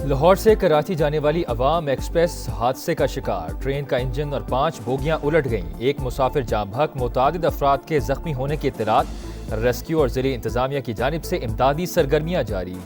लाहौर से कराची जाने वाली अवाम एक्सप्रेस हादसे का शिकार। ट्रेन का इंजन और 5 बोगियां उलट गईं। एक मुसाफिर जाँ बहक, मुतादिद अफराद के जख्मी होने की इत्तलात। रेस्क्यू और ज़िले इंतजामिया की जानिब से इमदादी सरगर्मियां जारी।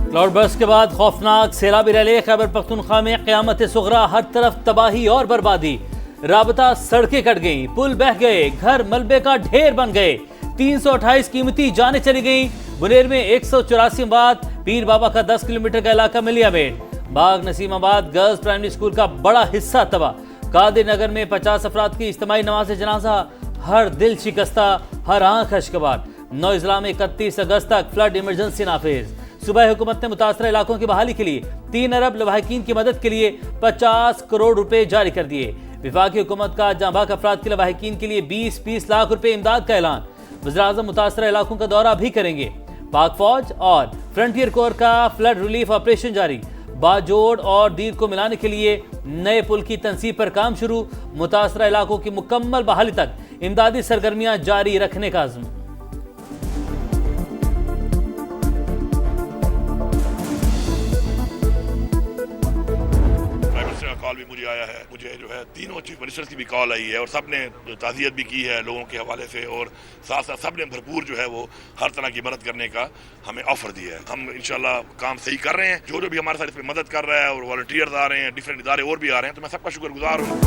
क्लाउड बर्स्ट के बाद खौफनाक सैलाबी रैली। खैबर पख्तूनख्वा में क़यामत सुगरा, हर तरफ तबाही और बर्बादी। राबता सड़कें कट गईं, पुल बह गए, घर मलबे का ढेर बन गए। 328 कीमती जानें चली गईं। बुनेर में 184 अमवात। पीर बाबा का 10 किलोमीटर का इलाका मिलियामेट। बाग नसीमाबाद गर्ल्स प्राइमरी स्कूल का बड़ा हिस्सा तबाह। कादिर नगर में 50 अफराद की इज्तिमाई नमाज जनाजा। हर दिल शिकस्ता, हर आंख अश्कबार। 9 अजला में 31 अगस्त तक फ्लड इमरजेंसी नाफिज। सूबाई हुकूमत ने मुतासरा इलाकों की बहाली के लिए 3 अरब लवाहिकीन की मदद के लिए 50 करोड़ रुपए जारी कर दिए। विफाकी हुकूमत का जाँ बहक अफराद के लवाहिकीन के लिए 20-20 लाख रुपए इमदाद का ऐलान। वज़ीर-ए-आज़म मुतासरा इलाकों का दौरा भी करेंगे। पाक फौज और फ्रंटियर कोर का फ्लड रिलीफ ऑपरेशन जारी। बाजोड़ और दीर को मिलाने के लिए नए पुल की तनसीब पर काम शुरू। मुतासरा इलाकों की मुकम्मल बहाली तक इमदादी सरगर्मियां जारी रखने का अज़्म। कॉल भी मुझे आया है, मुझे जो है तीनों चीफ मिनिस्टर्स की भी कॉल आई है और सब ने ताज़ियत भी की है लोगों के हवाले से, और साथ साथ सब ने भरपूर जो है वो हर तरह की मदद करने का हमें ऑफर दिया है। हम इंशाल्लाह काम सही कर रहे हैं। जो भी हमारे साथ इसमें मदद कर रहा है और वॉलंटियर्स आ रहे हैं, डिफरेंट इदारे और भी आ रहे हैं, तो मैं सबका शुक्रगुजार हूँ।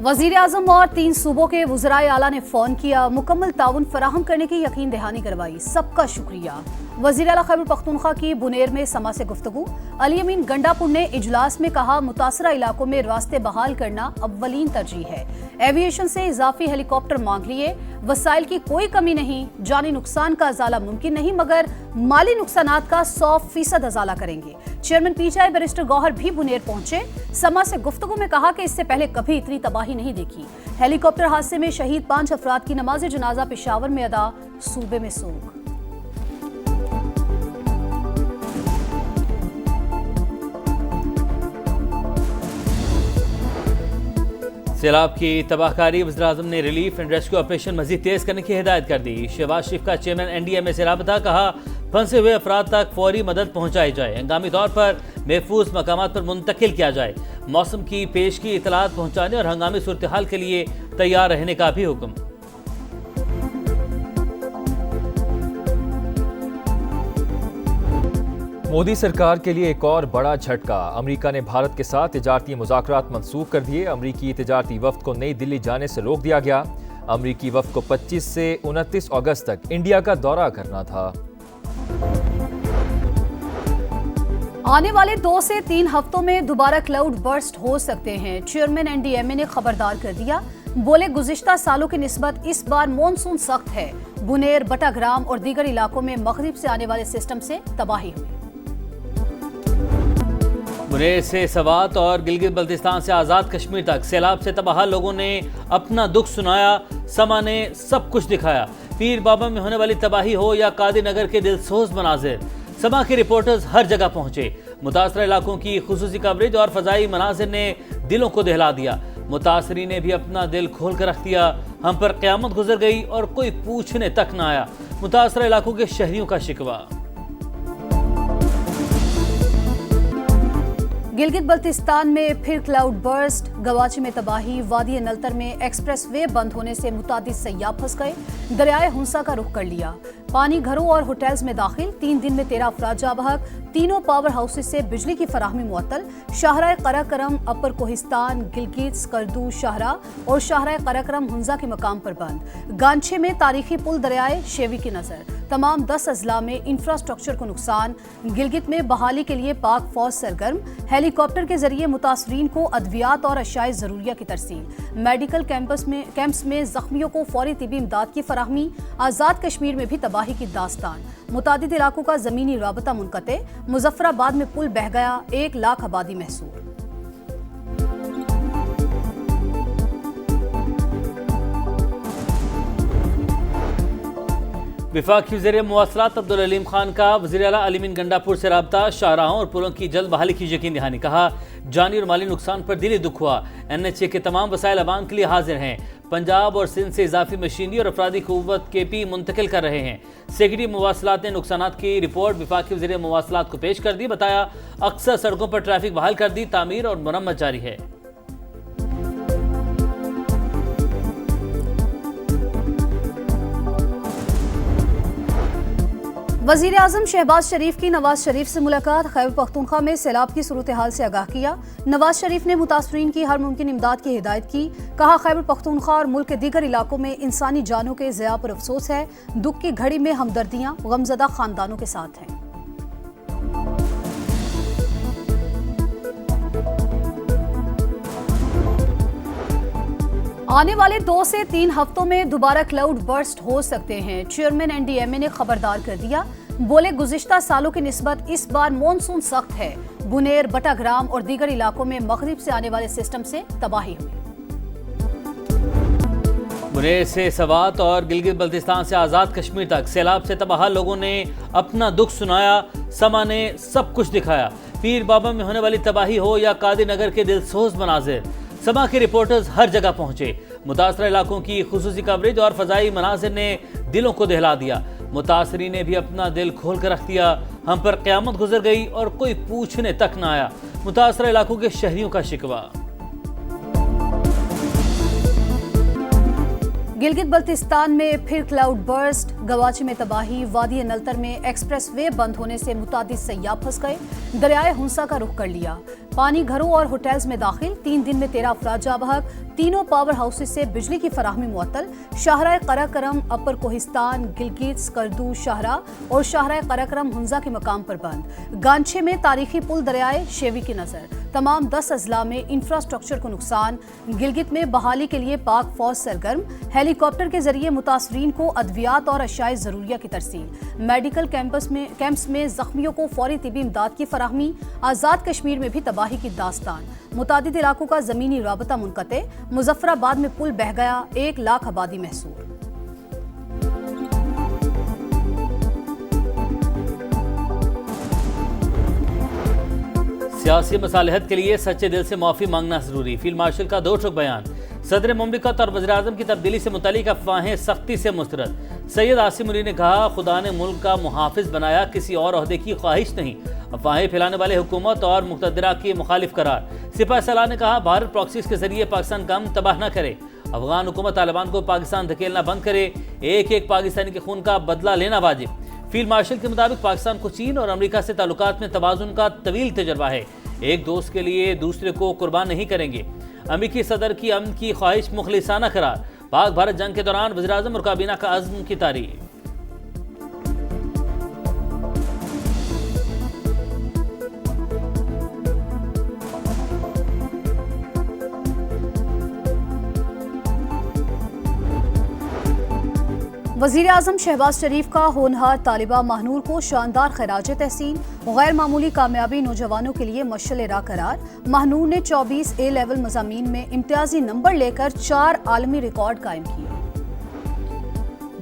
वज़ीर आज़म और 3 सूबों के वज़राए आला ने फ़ोन किया, मुकम्मल ताउन फराहम करने की यकीन दहानी करवाई। सबका शुक्रिया। वज़ीर आला खैबर पख्तूनख्वा की बुनेर में समा से गुफ्तगू। अली अमीन गंडापुर ने इजलास में कहा, मुतासरा इलाकों में रास्ते बहाल करना अव्वलीन तरजीह है। एविएशन से इजाफी हेलीकॉप्टर मांग लिए। वसाइल की कोई कमी नहीं। जानी नुकसान का अजाला मुमकिन नहीं, मगर माली नुकसानात का 100% अजाला करेंगे। चेयरमैन पीटीआई बैरिस्टर गौहर भी बुनेर पहुंचे। समा से गुफ्तगू में कहा कि इससे पहले कभी इतनी तबाही नहीं देखी। हेलीकॉप्टर हादसे में शहीद 5 अफराद की नमाज जनाजा पेशावर में अदा। सूबे में सोग। सैलाब की तबाहकारी। वज़ीर-ए-आज़म ने रिलीफ एंड रेस्क्यू ऑपरेशन मजीद तेज करने की हिदायत कर दी। शहबाज शरीफ का चेयरमैन एनडीएमए से राबता। कहा, फंसे हुए अफराद तक फौरी मदद पहुँचाई जाए। हंगामी तौर पर महफूज मकामात पर मुंतकिल किया जाए। मौसम की पेश की इतलात पहुँचाने और हंगामी सूरत हाल के लिए तैयार रहने का भी हुक्म। मोदी सरकार के लिए एक और बड़ा झटका। अमेरिका ने भारत के साथ तिजारती मुज़ाकरात मंसूख कर दिए। अमेरिकी तिजारती वफ्द को नई दिल्ली जाने से रोक दिया गया। अमेरिकी वफ्द को 25 से 29 अगस्त तक इंडिया का दौरा करना था। आने वाले 2 से 3 हफ्तों में दोबारा क्लाउड बर्स्ट हो सकते हैं। चेयरमैन एनडीएमए ने खबरदार कर दिया। बोले, गुज़िश्ता सालों की निस्बत इस बार मॉनसून सख्त है। बुनेर, बटाग्राम और दीगर इलाकों में मगरिब से आने वाले सिस्टम से तबाही हुई। बुनेर से सवात और गिलगित बल्तिस्तान से आज़ाद कश्मीर तक सैलाब से तबाह लोगों ने अपना दुख सुनाया। समा ने सब कुछ दिखाया। पीर बाबा में होने वाली तबाही हो या कादिर नगर के दिलसोज मनाजिर, समा के रिपोर्टर्स हर जगह पहुंचे। मुतासरा इलाकों की खुसूसी कवरेज और फजाई मनाजिर ने दिलों को दहला दिया। मुतासरी ने भी अपना दिल खोल कर रख दिया। हम पर क़यामत गुजर गई और कोई पूछने तक न आया। मुतासरा इलाकों के शहरियों का शिकवा। गिलगित बल्तिस्तान में फिर क्लाउड बर्स्ट। गवाची में तबाही। वादी नलतर में एक्सप्रेस वे बंद होने से मुतादिद सयाह फंस गए। दरियाए हुंसा का रुख कर लिया। पानी घरों और होटल्स में दाखिल। 3 दिन में 13 अफराद जाँ बहक। तीनों पावर हाउसेस से बिजली की फराहमी मुअत्तल। शाहराए कराकरम, अपर कोहिस्तान, गिलगित, स्कर्दू, शाहरा और शाहराए कराकरम हुंजा के मकाम पर बंद। गांछे में तारीखी पुल दरियाए शेवी की नजर। तमाम 10 अजला में इंफ्रास्ट्रक्चर को नुकसान। गिलगित में बहाली के लिए पाक फौज सरगर्म। हेलीकॉप्टर के जरिए मुतासरीन को अद्वियात और अशाए ज़रूरिया की तरसील। मेडिकल कैंप्स में जख्मियों को फौरी तिबी इमदाद की फराहमी। आज़ाद कश्मीर में भी तबाही की दास्तान। मुतादिद इलाकों का ज़मीनी राबता मुनक़ते। मुजफ्फराबाद में पुल बह गया। 1 लाख आबादी महसूर। वफाकी वज़ीर मवासलात अब्दुल अलीम खान का वज़ीर आला अली अमीन गंडापुर से राब्ता। शाहराहों और पुलों की जल्द बहाली की यकीन दहानी। कहा, जानी और माली नुकसान पर दिली दुख हुआ। NHA के तमाम वसाइल अवाम के लिए हाजिर हैं। पंजाब और सिंध से इजाफी मशीनरी और अफरादी कुव्वत के भी मुंतकिल कर रहे हैं। सेक्रेटरी मवासलात ने नुकसानात की रिपोर्ट वफाकी वज़ीर मवासलात को पेश कर दी। बताया अक्सर सड़कों पर ट्रैफिक बहाल कर दी, तामीर और मरम्मत जारी है। वज़ीर आज़म शहबाज शरीफ की नवाज शरीफ से मुलाकात। खैबर पख्तूनख्वा में सैलाब की सूरत हाल से आगाह किया। नवाज शरीफ ने मुतासरीन की हर मुमकिन इमदाद की हिदायत की। कहा खैबर पख्तूनख्वा और मुल्क के दीगर इलाकों में इंसानी जानों के ज़िया पर अफसोस है। दुख की घड़ी में हमदर्दियाँ गमज़दा खानदानों के साथ हैं। आने वाले 2 से 3 हफ्तों में दोबारा क्लाउड बर्स्ट हो सकते हैं। चेयरमैन NDMA ने खबरदार कर दिया। बोले गुज़िश्ता सालों की निस्बत इस बार मॉनसून सख्त है। बुनेर, बटाग्राम और दीगर इलाकों में मगरिब से आने वाले सिस्टम से तबाही हुई। बुनेर से सवात और गिलगित बल्तिस्तान से आज़ाद कश्मीर तक सैलाब से तबाह लोगों ने अपना दुख सुनाया। समा ने सब कुछ दिखाया। पीर बाबा में होने वाली तबाही हो या कादी नगर के दिलसोज मनाजिर, समा के रिपोर्टर्स हर जगह पहुंचे। मुतासरा इलाकों की खुसूसी कवरेज और फजाई मनाजिर ने दिलों को दहला दिया। मुतासरी ने भी अपना दिल खोल कर रख दिया। हम पर क़यामत गुजर गई और कोई पूछने तक न आया। मुतासरा इलाकों के शहरियों का शिकवा। गिलगित बल्तिस्तान में फिर क्लाउड बर्स्ट, गवाची में तबाही, वादी नलतर में एक्सप्रेस वे बंद होने से मुतादिद सयाह फंस गए। दरियाए हुंसा का रुख कर लिया। पानी घरों और होटल्स में दाखिल। 3 दिन में 13 अफराद जा बहक। तीनों पावर हाउसेज से बिजली की फराहमी मुअत्तल। शाहराए कराकरम, अपर कोहिस्तान, गिलगित, स्कर्दू, शाहरा और शाहराए कराकरम हुंजा के मकाम पर बंद। गांछे में तारीखी पुल दरियाए शेवी की नजर। तमाम 10 अजला में इंफ्रास्ट्रक्चर को नुकसान। गिलगित में बहाली के लिए पाक फौज सरगर्म। हेलीकॉप्टर के जरिए मुतासरीन को अद्वियात और अशाए ज़रूरिया की तरसील। मेडिकल कैंप्स में जख्मियों को फौरी तिबी इमदाद की फराहमी। आज़ाद कश्मीर में भी तबाही की दास्तान। मुतादिद इलाकों का ज़मीनी राबता मुनक़ते। मुजफ्फराबाद में पुल बह गया। 1 लाख आबादी महसूर। सियासी मसालहत के लिए सच्चे दिल से माफ़ी मांगना जरूरी। फील्ड मार्शल का 2 टूक बयान। सदर मुमलिकत और वज़ीर आज़म की तब्दीली से मुतालिक अफवाहें सख्ती से मुस्तरद। सैयद आसिम अली ने कहा खुदा ने मुल्क का मुहाफिज बनाया, किसी और ओहदे की ख्वाहिश नहीं। अफवाहें फैलाने वाले हुकूमत और मुक़तदरा के मुखालिफ करार। सिपह सलाह ने कहा भारत प्रॉक्सीज के जरिए पाकिस्तान का तबाह न करे। अफगान हुकूमत तालिबान को पाकिस्तान धकेलना बंद करे। एक पाकिस्तानी के खून का बदला लेना वाजिब। फील्ड मार्शल के मुताबिक पाकिस्तान को चीन और अमेरिका से ताल्लुकात में तवाज़ुन का तवील तजर्बा है। एक दोस्त के लिए दूसरे को कुर्बान नहीं करेंगे। अमेरिकी सदर की अमन की ख्वाहिश मुखलिसाना करार। पाक भारत जंग के दौरान वज़ीर आज़म और काबीना का अज़्म की तारीफ। वज़ीर आज़म शहबाज शरीफ का होनहार तालिबा महनूर को शानदार खराज तहसीन। गैर मामूली कामयाबी नौजवानों के लिए मशअल राह करार। महनूर ने 24 A लेवल मज़ामीन में इम्तियाजी नंबर लेकर 4 आलमी रिकॉर्ड कायम किए।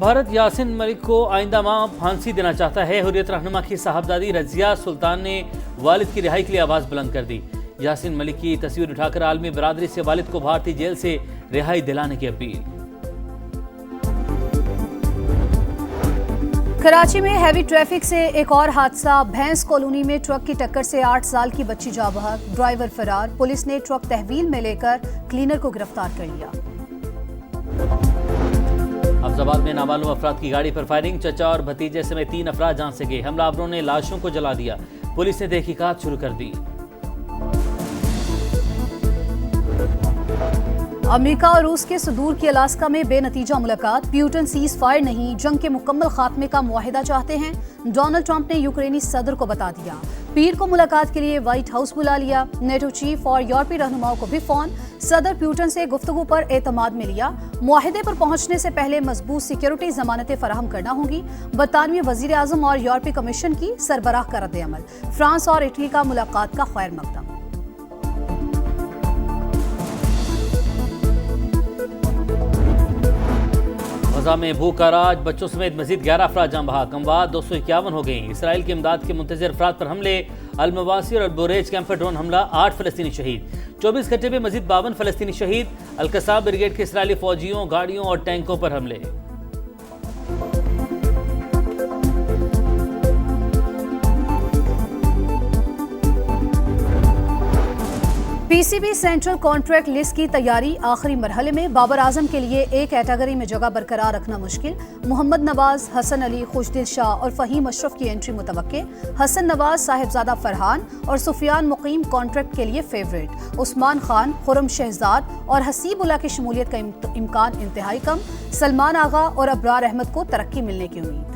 भारत यासिन मलिक को आइंदा माह फांसी देना चाहता है। हुर्रियत रहनुमा की साहबजादी रजिया सुल्तान ने वालिद की रिहाई के लिए आवाज़ बुलंद कर दी। यासिन मलिक की तस्वीर उठाकर आलमी बरादरी से वालिद को भारतीय जेल से रिहाई दिलाने की अपील। कराची में हैवी ट्रैफिक से एक और हादसा। भैंस कॉलोनी में ट्रक की टक्कर से 8 साल की बच्ची जा बहक। ड्राइवर फरार। पुलिस ने ट्रक तहवील में लेकर क्लीनर को गिरफ्तार कर लिया। अफजाबाद में नामालूम अफराद की गाड़ी पर फायरिंग। चचा और भतीजे समेत 3 अफराद जान से गए। हमलावरों ने लाशों को जला दिया। पुलिस ने तहकीकात शुरू कर दी। अमेरिका और रूस के सुदूर की अलास्का में बेनतीजा मुलाकात। प्यूटन सीज फायर नहीं, जंग के मुकम्मल खात्मे का मुआहिदा चाहते हैं। डोनाल्ड ट्रंप ने यूक्रेनी सदर को बता दिया। पीर को मुलाकात के लिए व्हाइट हाउस बुला लिया। नेटो चीफ और यूरोपीय रहनुमाओं को भी फोन। सदर प्यूटन से गुफ्तगू पर एतमाद में लिया। मुआहिदे पर पहुंचने से पहले मजबूत सिक्योरिटी जमानतें फराहम करना होंगी। बरतानवी वजीर आजम और यूरोपीय कमीशन की सरबराह का रद्द-ए-अमल। फ्रांस और इटली का मुलाकात का खैर मकदम। गजा में भूख का राज, बच्चों समेत मजीद 11 अफराद जान बहक, अमवात 251 हो गई। इसराइल की इमदाद के मुंतज़िर अफराद पर हमले, अल-मवासी और बुरेज कैंप पर ड्रोन हमला, 8 फलस्तीनी शहीद। 24 घंटे में मजीद 52 फलस्तीनी शहीद। अल-कसाब ब्रिगेड के इसराइली फौजियों, गाड़ियों और टैंकों पर हमले। पीसीबी सेंट्रल कॉन्ट्रैक्ट लिस्ट की तैयारी आखिरी मरहले में। बाबर आजम के लिए एक कैटेगरी में जगह बरकरार रखना मुश्किल। मोहम्मद नवाज, हसन अली, खुशदिल शाह और फहीम अशरफ की एंट्री मुतवक्के। हसन नवाज, साहिबजादा फरहान और सुफियान मुकीम कॉन्ट्रैक्ट के लिए फेवरेट। उस्मान खान, खुरम शहजाद और हसीबुल्ला की शमूलियत का इम्कान इंतहाई कम। सलमान आगा और अबरार अहमद को तरक्की मिलने की उम्मीद।